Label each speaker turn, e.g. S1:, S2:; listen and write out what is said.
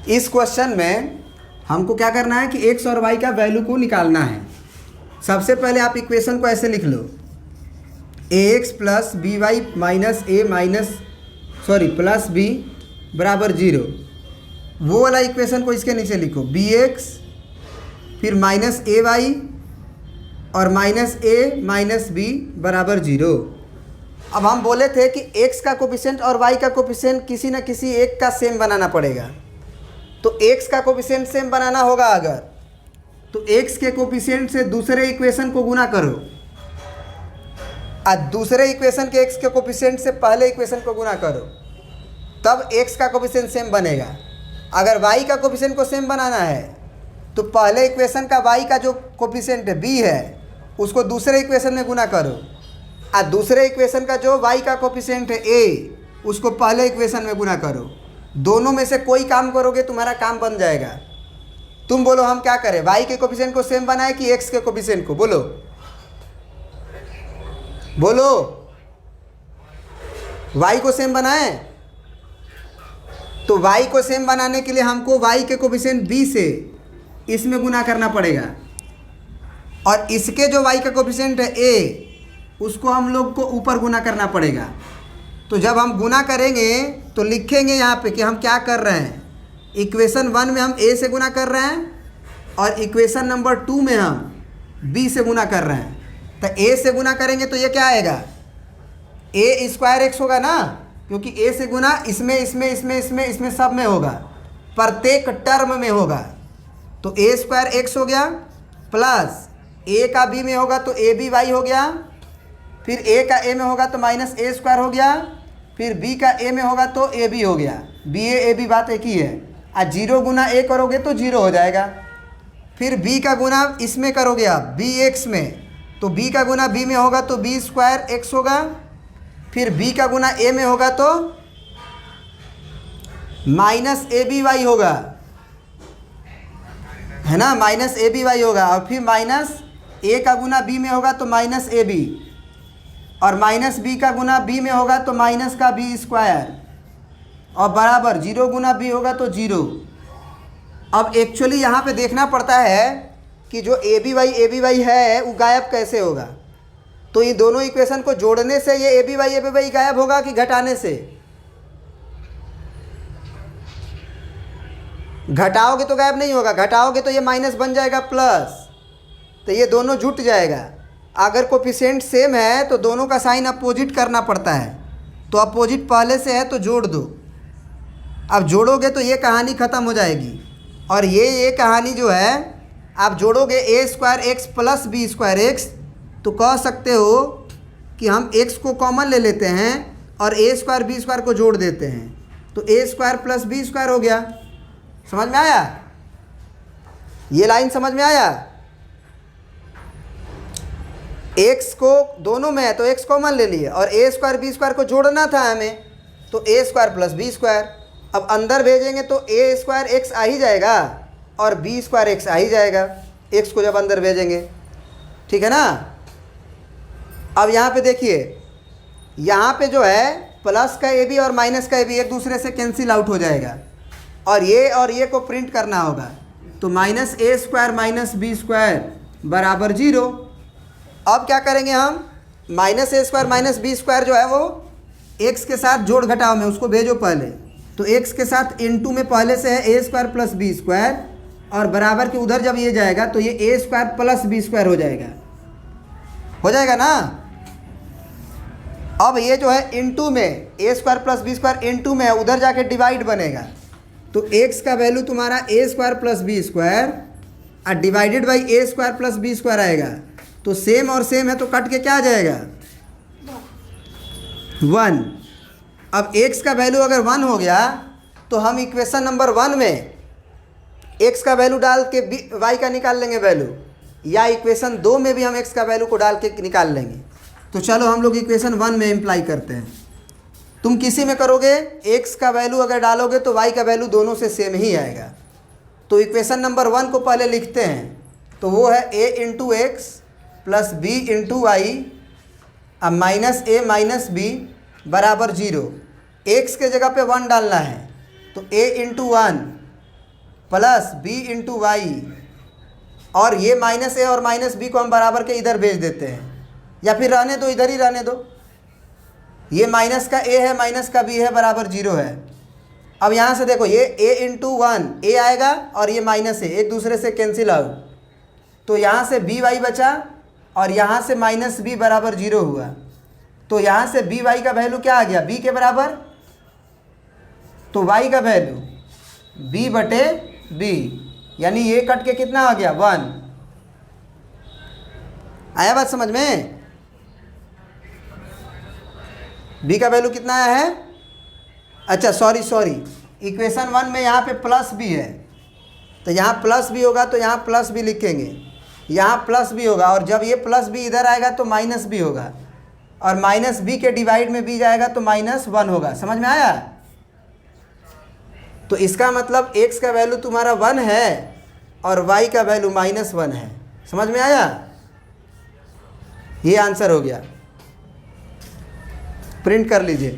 S1: इस क्वेश्चन में हमको क्या करना है कि एक्स और वाई का वैल्यू को निकालना है। सबसे पहले आप इक्वेशन को ऐसे लिख लो, A X plus B Y minus A plus B बराबर 0। वो वाला इक्वेशन को इसके नीचे लिखो, बी एक्स फिर माइनस ए वाई और माइनस ए माइनस बी बराबर 0। अब हम बोले थे कि x का कोफिशिएंट और y का कोफिशिएंट किसी न किसी एक का सेम बनाना पड़ेगा। तो x का कोफिशिएंट सेम बनाना होगा अगर, तो x के कोफिशिएंट से दूसरे इक्वेशन को गुना करो और दूसरे इक्वेशन के x के कोफिशिएंट से पहले इक्वेशन को गुना करो, तब x का कोफिशिएंट सेम बनेगा। अगर y का कोफिशिएंट को सेम बनाना है तो पहले इक्वेशन का y का जो कोफिशिएंट b है उसको दूसरे इक्वेशन में गुना करो और दूसरे इक्वेशन का जो y का कोफिशिएंट है a उसको पहले इक्वेशन में गुना करो। दोनों में से कोई काम करोगे तुम्हारा काम बन जाएगा। तुम बोलो हम क्या करें, y के कोफिशिएंट को सेम बनाए कि x के कोफिशिएंट को? बोलो बोलो, y को सेम बनाए। तो y को सेम बनाने के लिए हमको y के कोफिशिएंट b से इसमें गुना करना पड़ेगा और इसके जो y का कोफिशिएंट है a उसको हम लोग को ऊपर गुना करना पड़ेगा। तो जब हम गुना करेंगे तो लिखेंगे यहाँ पे कि हम क्या कर रहे हैं। इक्वेशन 1 में हम a से गुना कर रहे हैं और इक्वेशन नंबर 2 में हम b से गुना कर रहे हैं। तो a से गुना करेंगे तो ये क्या आएगा, a स्क्वायर x होगा ना, क्योंकि a से गुना इसमें सब में होगा, प्रत्येक टर्म में होगा। तो a स्क्वायर x हो गया प्लस a का b में होगा तो a b y हो गया, फिर a का a में होगा तो माइनस a स्क्वायर हो गया, फिर b का a में होगा तो a b हो गया। b a b बात एक ही है। आज 0 गुना a करोगे तो 0 हो जाएगा। फिर b का गुना इसमें करोगे आप b x में, तो b का गुना b में होगा तो b स्क्वायर x होगा। फिर b का गुना a में होगा तो माइनस a b y होगा, है ना, माइनस a b y होगा। और फिर माइनस a का गुना b में होगा तो माइनस a b, और माइनस b का गुना b में होगा तो माइनस का b स्क्वायर, और बराबर 0 गुना b होगा तो 0। अब एक्चुअली यहाँ पे देखना पड़ता है कि जो ए बी वाई है वो गायब कैसे होगा। तो ये दोनों इक्वेशन को जोड़ने से ये ए बी वाई गायब होगा कि घटाने से? घटाओगे तो गायब नहीं होगा, घटाओगे तो ये माइनस बन जाएगा प्लस, तो ये दोनों जुट जाएगा। अगर कोफिशिएंट सेम है तो दोनों का साइन अपोजिट करना पड़ता है, तो अपोजिट पहले से है तो जोड़ दो। अब जोड़ोगे तो ये कहानी ख़त्म हो जाएगी, और ये कहानी जो है आप जोड़ोगे a square x plus B square x, तो कह सकते हो कि हम x को कॉमन ले लेते हैं और a स्क्वायर बी स्क्वायर को जोड़ देते हैं, तो a square plus B square हो गया। समझ में आया? ये लाइन समझ में आया? x को दोनों में है तो x कॉमन ले लिए, और a स्क्वायर बी स्क्वायर को जोड़ना था हमें, तो a square plus B square. अब अंदर भेजेंगे तो a स्क्वायर एक्स आ ही जाएगा और b स्क्वायर एक्स आ ही जाएगा, x को जब अंदर भेजेंगे, ठीक है ना। अब यहाँ पे देखिए, यहाँ पे जो है प्लस का ab और माइनस का ab एक दूसरे से कैंसिल आउट हो जाएगा, और ये को प्रिंट करना होगा। तो minus a square minus B square बराबर 0। अब क्या करेंगे हम, minus a square minus B square जो है वो x के साथ जोड़ घटाव में उसको भेजो पहले, तो x के साथ इनटू में पहले से है a square plus B square, और बराबर के उधर जब ये जाएगा तो ये a square plus B square हो जाएगा ना। अब ये जो है इनटू में a square plus B square into में है, उधर जाके डिवाइड बनेगा, तो x का वैल्यू तुम्हारा a square plus B square और divided by a square plus B square आएगा। तो सेम और सेम है तो कट के क्या आ जाएगा, 1। अब x का वैल्यू अगर 1 हो गया तो हम इक्वेशन नंबर 1 में x का वैल्यू डाल के y का निकाल लेंगे वैल्यू, या इक्वेशन 2 में भी हम x का वैल्यू को डाल के निकाल लेंगे। तो चलो हम लोग इक्वेशन 1 में इम्प्लाई करते हैं। तुम किसी में करोगे x का वैल्यू अगर डालोगे तो y का वैल्यू दोनों से सेम ही आएगा। तो इक्वेशन नंबर 1 को पहले लिखते हैं, तो वो है a into x plus b into y अब माइनस a माइनस b बराबर 0। x के जगह पे 1 डालना है, तो a into 1 plus B into y, और ये माइनस ए और माइनस बी को हम बराबर के इधर भेज देते हैं, या फिर रहने दो, इधर ही रहने दो। ये माइनस का ए है, माइनस का बी है, बराबर 0 है। अब यहाँ से देखो, ये ए इंटू 1 ए आएगा और ये माइनस ए एक दूसरे से कैंसिल आउट, तो यहाँ से बी वाई बचा और यहाँ से माइनस बी बराबर 0 हुआ। तो यहाँ से बी वाई का वैल्यू क्या आ गया, बी के बराबर। तो वाई का वैल्यू बी बटे बी, यानी ये कट के कितना आ गया, 1। आया बात समझ में? बी का वैल्यू कितना आया है? अच्छा सॉरी, इक्वेशन 1 में यहाँ पे प्लस बी है, तो यहाँ प्लस बी होगा तो यहाँ प्लस बी लिखेंगे, यहाँ प्लस बी होगा, और जब ये प्लस बी इधर आएगा तो माइनस बी होगा, और माइनस बी के डिवाइड में बी जाएगा तो -1 होगा। समझ में आया? तो इसका मतलब x का वैल्यू तुम्हारा 1 है और y का वैल्यू -1 है। समझ में आया? ये आंसर हो गया, प्रिंट कर लीजिए।